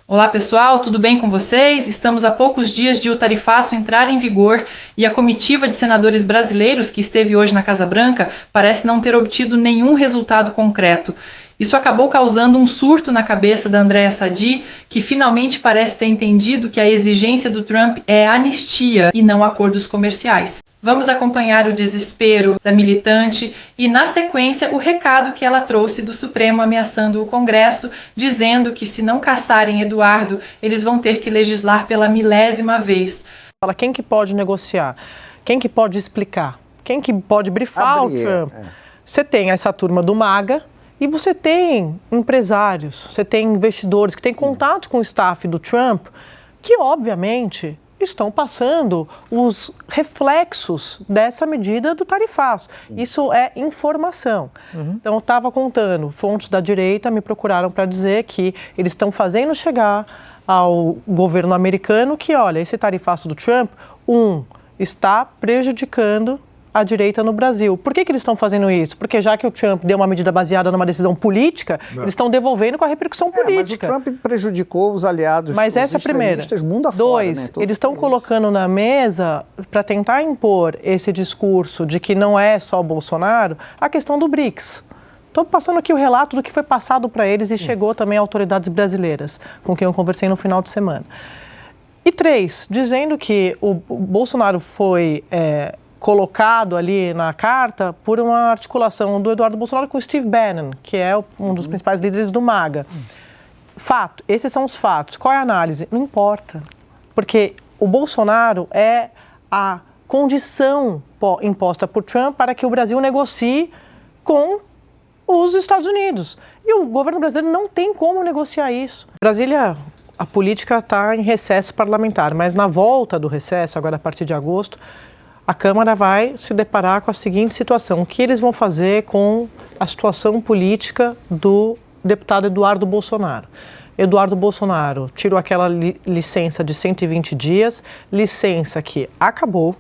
Olá pessoal, tudo bem com vocês? Estamos a poucos dias de o tarifaço entrar em vigor e a comitiva de senadores brasileiros que esteve hoje na Casa Branca parece não ter obtido nenhum resultado concreto. Isso acabou causando um surto na cabeça da Andréa Sadi, que finalmente parece ter entendido que a exigência do Trump é anistia e não acordos comerciais. Vamos acompanhar o desespero da militante e, na sequência, o recado que ela trouxe do Supremo ameaçando o Congresso, dizendo que se não caçarem Eduardo, eles vão ter que legislar pela 1000ª vez. Fala quem que pode negociar, quem que pode explicar, quem que pode brifar o Trump. Você tem essa turma do MAGA e você tem empresários, você tem investidores que têm contato com o staff do Trump, que obviamente estão passando os reflexos dessa medida do tarifaço. Isso é informação. Então, eu estava contando, fontes da direita me procuraram para dizer que eles estão fazendo chegar ao governo americano que, olha, esse tarifaço do Trump, está prejudicando a direita no Brasil. Por que eles estão fazendo isso? Porque já que o Trump deu uma medida baseada numa decisão política, eles estão devolvendo com a repercussão política. Mas o Trump prejudicou os aliados, mas essa é a primeira. Mundo afora, Dois, eles estão colocando na mesa, para tentar impor esse discurso de que não é só o Bolsonaro, a questão do BRICS. Estou passando aqui o relato do que foi passado para eles e chegou também a autoridades brasileiras, com quem eu conversei no final de semana. E 3, dizendo que o Bolsonaro foi colocado ali na carta por uma articulação do Eduardo Bolsonaro com o Steve Bannon, que é um dos principais líderes do MAGA. Fato, esses são os fatos. Qual é a análise? Não importa, porque o Bolsonaro é a condição imposta por Trump para que o Brasil negocie com os Estados Unidos. E o governo brasileiro não tem como negociar isso. Brasília, a política está em recesso parlamentar, mas na volta do recesso, agora a partir de agosto, a Câmara vai se deparar com a seguinte situação: o que eles vão fazer com a situação política do deputado Eduardo Bolsonaro? Eduardo Bolsonaro tirou aquela licença de 120 dias, licença que acabou.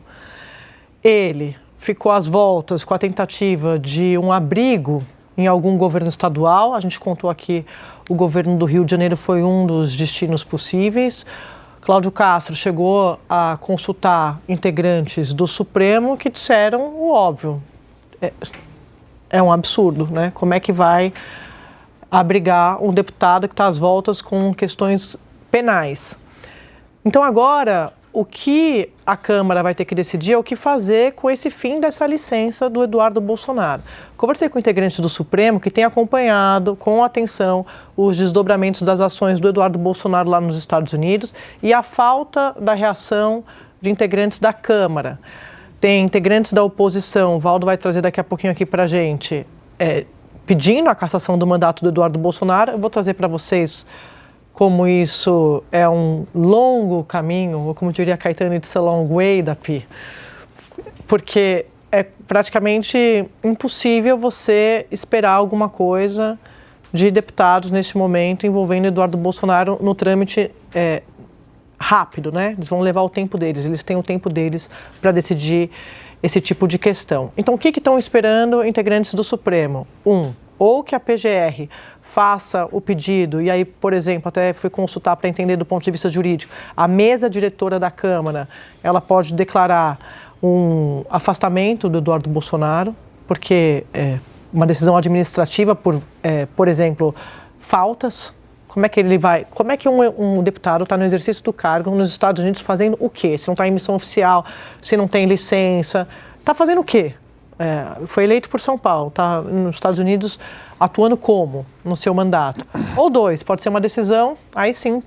Ele ficou às voltas com a tentativa de um abrigo em algum governo estadual. A gente contou aqui, o governo do Rio de Janeiro foi um dos destinos possíveis. Cláudio Castro chegou a consultar integrantes do Supremo que disseram o óbvio. É um absurdo, né? Como é que vai abrigar um deputado que está às voltas com questões penais? Então agora, o que a Câmara vai ter que decidir é o que fazer com esse fim dessa licença do Eduardo Bolsonaro. Conversei com integrantes do Supremo que têm acompanhado com atenção os desdobramentos das ações do Eduardo Bolsonaro lá nos Estados Unidos e a falta da reação de integrantes da Câmara. Tem integrantes da oposição, o Valdo vai trazer daqui a pouquinho aqui para a gente, pedindo a cassação do mandato do Eduardo Bolsonaro. Eu vou trazer para vocês como isso é um longo caminho, ou como diria Caetano, it's a long way, Dapi, porque é praticamente impossível você esperar alguma coisa de deputados neste momento envolvendo Eduardo Bolsonaro no trâmite rápido, né? Eles vão levar o tempo deles, eles têm o tempo deles para decidir esse tipo de questão. Então, o que estão esperando integrantes do Supremo? Ou que a PGR faça o pedido, e aí, por exemplo, até fui consultar para entender do ponto de vista jurídico, a mesa diretora da Câmara, ela pode declarar um afastamento do Eduardo Bolsonaro, porque uma decisão administrativa por exemplo, faltas. Como é que um deputado está no exercício do cargo nos Estados Unidos fazendo o quê? Se não está em missão oficial, se não tem licença, está fazendo o quê? Foi eleito por São Paulo, está nos Estados Unidos atuando como no seu mandato? Ou 2, pode ser uma decisão, aí sim,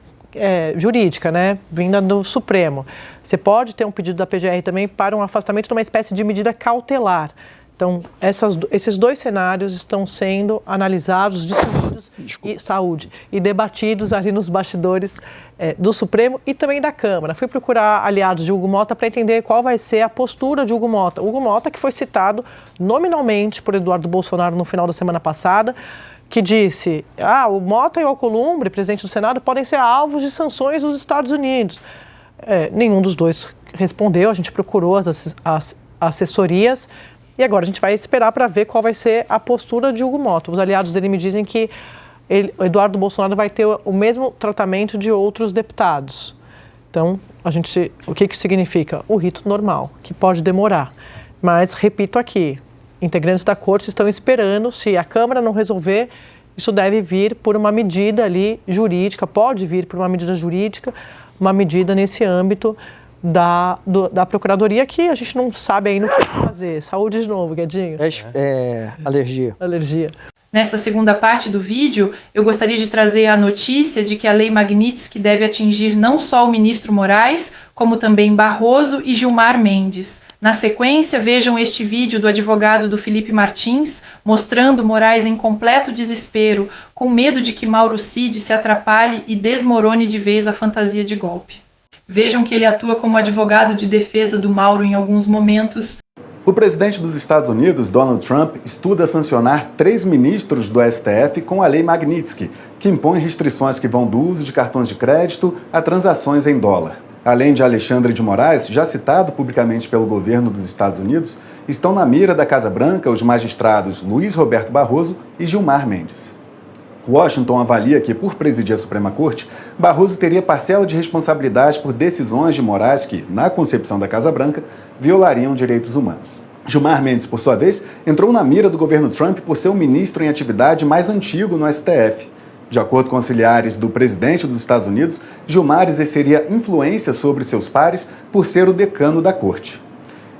jurídica, né, vinda do Supremo. Você pode ter um pedido da PGR também para um afastamento de uma espécie de medida cautelar. Então, esses 2 cenários estão sendo analisados, discutidos e debatidos ali nos bastidores do Supremo e também da Câmara. Fui procurar aliados de Hugo Mota para entender qual vai ser a postura de Hugo Mota. Hugo Mota, que foi citado nominalmente por Eduardo Bolsonaro no final da semana passada, que disse: o Mota e o Alcolumbre, presidente do Senado, podem ser alvos de sanções dos Estados Unidos. Nenhum dos 2 respondeu, a gente procurou as assessorias. E agora a gente vai esperar para ver qual vai ser a postura de Hugo Mota. Os aliados dele me dizem que o Eduardo Bolsonaro vai ter o mesmo tratamento de outros deputados. Então, o que significa? O rito normal, que pode demorar. Mas, repito aqui, integrantes da corte estão esperando, se a Câmara não resolver, isso deve vir por uma medida ali jurídica, pode vir por uma medida jurídica, uma medida nesse âmbito da Procuradoria, que a gente não sabe ainda o que fazer. Saúde de novo, Guedinho. Alergia. Alergia. Nesta segunda parte do vídeo, eu gostaria de trazer a notícia de que a Lei Magnitsky deve atingir não só o ministro Moraes, como também Barroso e Gilmar Mendes. Na sequência, vejam este vídeo do advogado do Felipe Martins, mostrando Moraes em completo desespero, com medo de que Mauro Cid se atrapalhe e desmorone de vez a fantasia de golpe. Vejam que ele atua como advogado de defesa do Mauro em alguns momentos. O presidente dos Estados Unidos, Donald Trump, estuda sancionar 3 ministros do STF com a Lei Magnitsky, que impõe restrições que vão do uso de cartões de crédito a transações em dólar. Além de Alexandre de Moraes, já citado publicamente pelo governo dos Estados Unidos, estão na mira da Casa Branca os magistrados Luiz Roberto Barroso e Gilmar Mendes. Washington avalia que, por presidir a Suprema Corte, Barroso teria parcela de responsabilidade por decisões de Moraes que, na concepção da Casa Branca, violariam direitos humanos. Gilmar Mendes, por sua vez, entrou na mira do governo Trump por ser o ministro em atividade mais antigo no STF. De acordo com auxiliares do presidente dos Estados Unidos, Gilmar exerceria influência sobre seus pares por ser o decano da corte.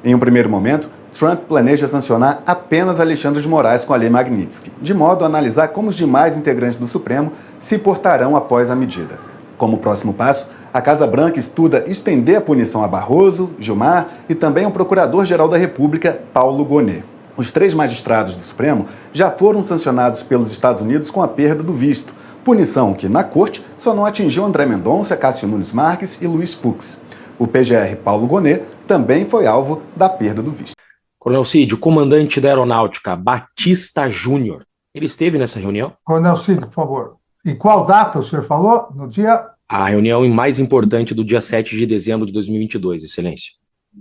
Em um primeiro momento, Trump planeja sancionar apenas Alexandre de Moraes com a Lei Magnitsky, de modo a analisar como os demais integrantes do Supremo se portarão após a medida. Como próximo passo, a Casa Branca estuda estender a punição a Barroso, Gilmar e também ao Procurador-Geral da República, Paulo Gonet. Os 3 magistrados do Supremo já foram sancionados pelos Estados Unidos com a perda do visto, punição que, na corte, só não atingiu André Mendonça, Cássio Nunes Marques e Luiz Fux. O PGR Paulo Gonet também foi alvo da perda do visto. Coronel Cid, o comandante da Aeronáutica, Batista Júnior, ele esteve nessa reunião? Coronel Cid, por favor. Em qual data o senhor falou? No dia... A reunião mais importante do dia 7 de dezembro de 2022, Excelência.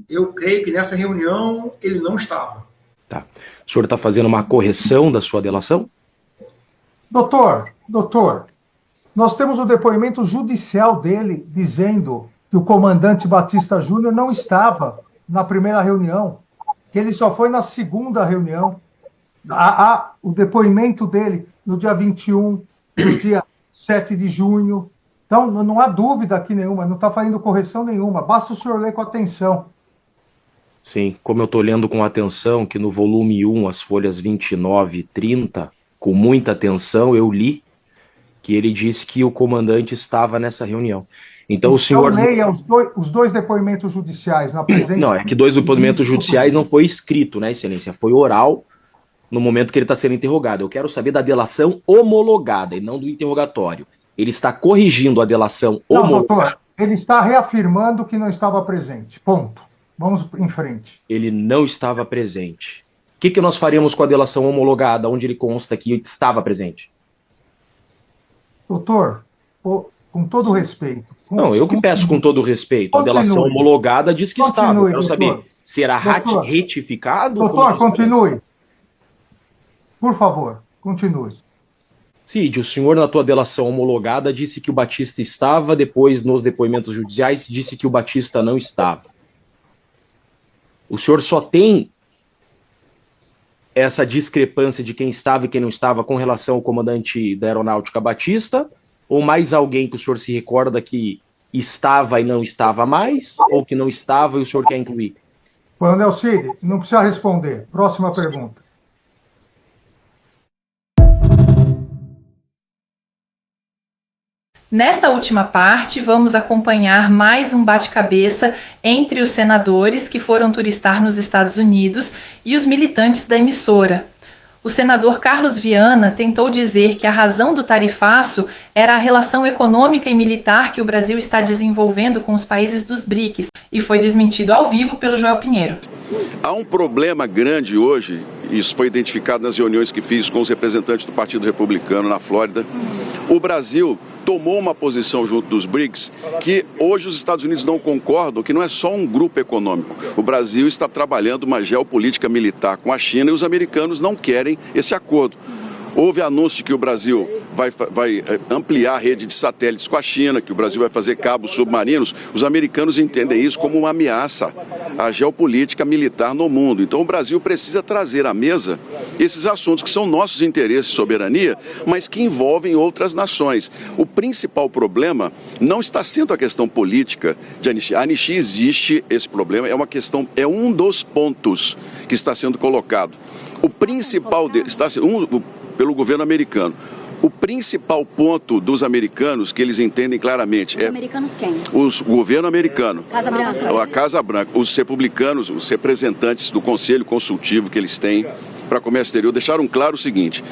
Eu creio que nessa reunião ele não estava. Tá. O senhor está fazendo uma correção da sua delação? Doutor, nós temos o depoimento judicial dele dizendo que o comandante Batista Júnior não estava na primeira reunião, que ele só foi na segunda reunião. O depoimento dele no dia 21, no dia 7 de junho. Então, não há dúvida aqui nenhuma, não está fazendo correção nenhuma. Basta o senhor ler com atenção. Sim, como eu estou lendo com atenção, que no volume 1, as folhas 29 e 30, com muita atenção, eu li que ele disse que o comandante estava nessa reunião. Então o senhor... leia os dois depoimentos judiciais na presença... Não, é que 2 depoimentos judiciais não foi escrito, né, Excelência? Foi oral no momento que ele está sendo interrogado. Eu quero saber da delação homologada e não do interrogatório. Ele está corrigindo a delação homologada. Não, doutor, ele está reafirmando que não estava presente. Ponto. Vamos em frente. Ele não estava presente. O que nós faremos com a delação homologada, onde ele consta que estava presente? Doutor, com todo respeito... Não, eu que peço com todo respeito. Continue. A delação homologada diz que estava. Eu quero doutor. saber, será Doutor. retificado? Doutor, continue. Por favor, continue. Cid, o senhor na tua delação homologada disse que o Batista estava, depois nos depoimentos judiciais disse que o Batista não estava. O senhor só tem essa discrepância de quem estava e quem não estava com relação ao comandante da Aeronáutica Batista? Ou mais alguém que o senhor se recorda que estava e não estava mais? Ou que não estava e o senhor quer incluir? Coronel Cid, não precisa responder. Próxima pergunta. Nesta última parte, vamos acompanhar mais um bate-cabeça entre os senadores que foram turistar nos Estados Unidos e os militantes da emissora. O senador Carlos Viana tentou dizer que a razão do tarifaço era a relação econômica e militar que o Brasil está desenvolvendo com os países dos BRICS, e foi desmentido ao vivo pelo Joel Pinheiro. Há um problema grande hoje, isso foi identificado nas reuniões que fiz com os representantes do Partido Republicano na Flórida. O Brasil tomou uma posição junto dos BRICS que hoje os Estados Unidos não concordam, que não é só um grupo econômico. O Brasil está trabalhando uma geopolítica militar com a China e os americanos não querem esse acordo. Houve anúncio de que o Brasil vai ampliar a rede de satélites com a China, que o Brasil vai fazer cabos submarinos. Os americanos entendem isso como uma ameaça à geopolítica militar no mundo. Então o Brasil precisa trazer à mesa esses assuntos que são nossos interesses de soberania, mas que envolvem outras nações. O principal problema não está sendo a questão política de anistia. A anistia existe, esse problema é um dos pontos que está sendo colocado. O principal dele está sendo pelo governo americano. O principal ponto dos americanos, que eles entendem claramente, é... Americanos quem? O governo americano. Casa Branca. A Casa Branca. Os republicanos, os representantes do Conselho Consultivo que eles têm para comércio exterior, deixaram claro o seguinte: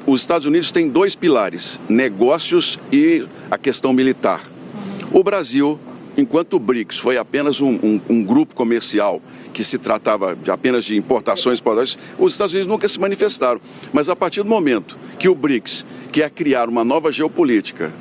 os Estados Unidos têm dois pilares, negócios e a questão militar. O Brasil, enquanto o BRICS foi apenas um grupo comercial que se tratava apenas de importações, os Estados Unidos nunca se manifestaram. Mas a partir do momento que o BRICS quer criar uma nova geopolítica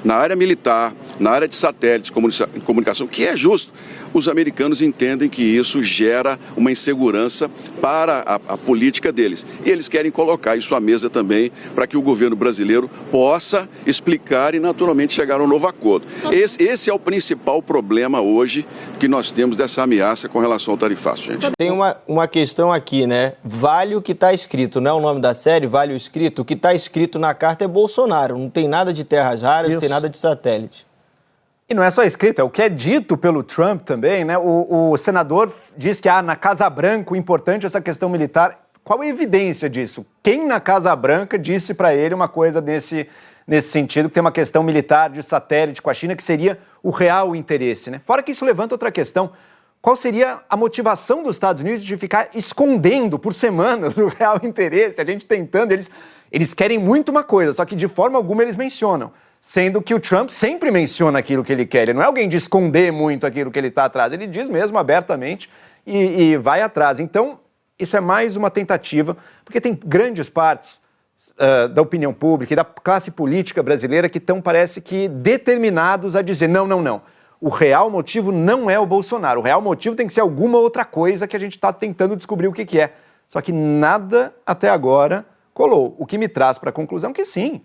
na área militar, na área de satélites, comunicação, que é justo, os americanos entendem que isso gera uma insegurança para a política deles. E eles querem colocar isso à mesa também para que o governo brasileiro possa explicar e naturalmente chegar a um novo acordo. Esse é o principal problema hoje que nós temos dessa ameaça com relação ao tarifaço, gente. Tem uma questão aqui, né? Vale o que está escrito, não é o nome da série, vale o escrito. O que está escrito na carta é Bolsonaro, não tem nada de terras raras, não tem nada de satélite. E não é só escrito, é o que é dito pelo Trump também, né? O senador diz que na Casa Branca o importante é essa questão militar. Qual a evidência disso? Quem na Casa Branca disse para ele uma coisa nesse sentido, que tem uma questão militar de satélite com a China, que seria o real interesse, né? Fora que isso levanta outra questão. Qual seria a motivação dos Estados Unidos de ficar escondendo por semanas o real interesse? A gente tentando, eles querem muito uma coisa, só que de forma alguma eles mencionam. Sendo que o Trump sempre menciona aquilo que ele quer. Ele não é alguém de esconder muito aquilo que ele está atrás. Ele diz mesmo abertamente e vai atrás. Então, isso é mais uma tentativa, porque tem grandes partes da opinião pública e da classe política brasileira que estão, parece que, determinados a dizer não. O real motivo não é o Bolsonaro. O real motivo tem que ser alguma outra coisa que a gente está tentando descobrir o que é. Só que nada até agora colou. O que me traz para a conclusão que sim.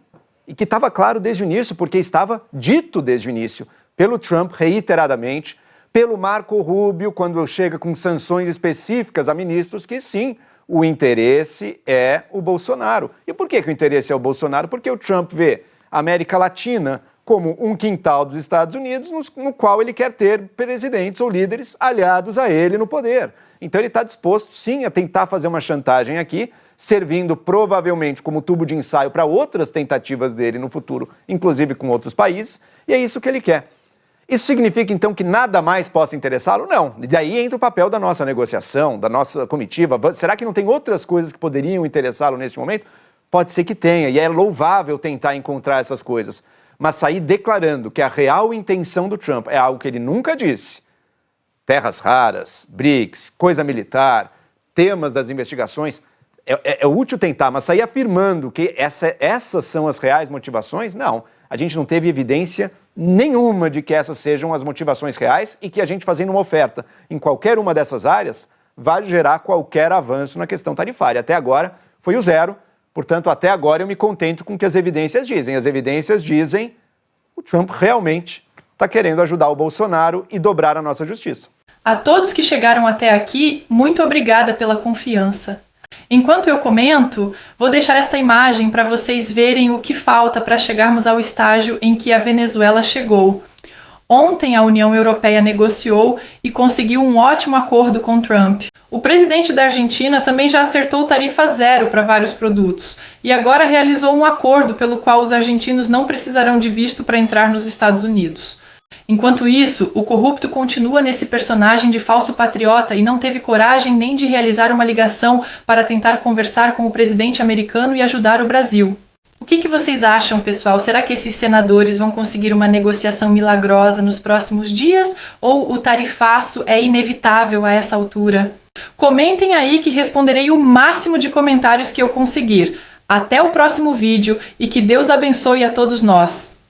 E que estava claro desde o início, porque estava dito desde o início, pelo Trump reiteradamente, pelo Marco Rubio, quando chega com sanções específicas a ministros, que sim, o interesse é o Bolsonaro. E por que o interesse é o Bolsonaro? Porque o Trump vê a América Latina como um quintal dos Estados Unidos, no qual ele quer ter presidentes ou líderes aliados a ele no poder. Então ele está disposto, sim, a tentar fazer uma chantagem aqui, servindo provavelmente como tubo de ensaio para outras tentativas dele no futuro, inclusive com outros países, e é isso que ele quer. Isso significa, então, que nada mais possa interessá-lo? Não. E daí entra o papel da nossa negociação, da nossa comitiva. Será que não tem outras coisas que poderiam interessá-lo neste momento? Pode ser que tenha, e é louvável tentar encontrar essas coisas. Mas sair declarando que a real intenção do Trump é algo que ele nunca disse, terras raras, BRICS, coisa militar, temas das investigações, é útil tentar, mas sair afirmando que essas são as reais motivações, não. A gente não teve evidência nenhuma de que essas sejam as motivações reais e que a gente fazendo uma oferta em qualquer uma dessas áreas vai gerar qualquer avanço na questão tarifária. Até agora foi o zero, portanto, até agora eu me contento com o que as evidências dizem. As evidências dizem que o Trump realmente está querendo ajudar o Bolsonaro e dobrar a nossa justiça. A todos que chegaram até aqui, muito obrigada pela confiança. Enquanto eu comento, vou deixar esta imagem para vocês verem o que falta para chegarmos ao estágio em que a Venezuela chegou. Ontem a União Europeia negociou e conseguiu um ótimo acordo com Trump. O presidente da Argentina também já acertou tarifa zero para vários produtos e agora realizou um acordo pelo qual os argentinos não precisarão de visto para entrar nos Estados Unidos. Enquanto isso, o corrupto continua nesse personagem de falso patriota e não teve coragem nem de realizar uma ligação para tentar conversar com o presidente americano e ajudar o Brasil. O que vocês acham, pessoal? Será que esses senadores vão conseguir uma negociação milagrosa nos próximos dias? Ou o tarifaço é inevitável a essa altura? Comentem aí que responderei o máximo de comentários que eu conseguir. Até o próximo vídeo e que Deus abençoe a todos nós.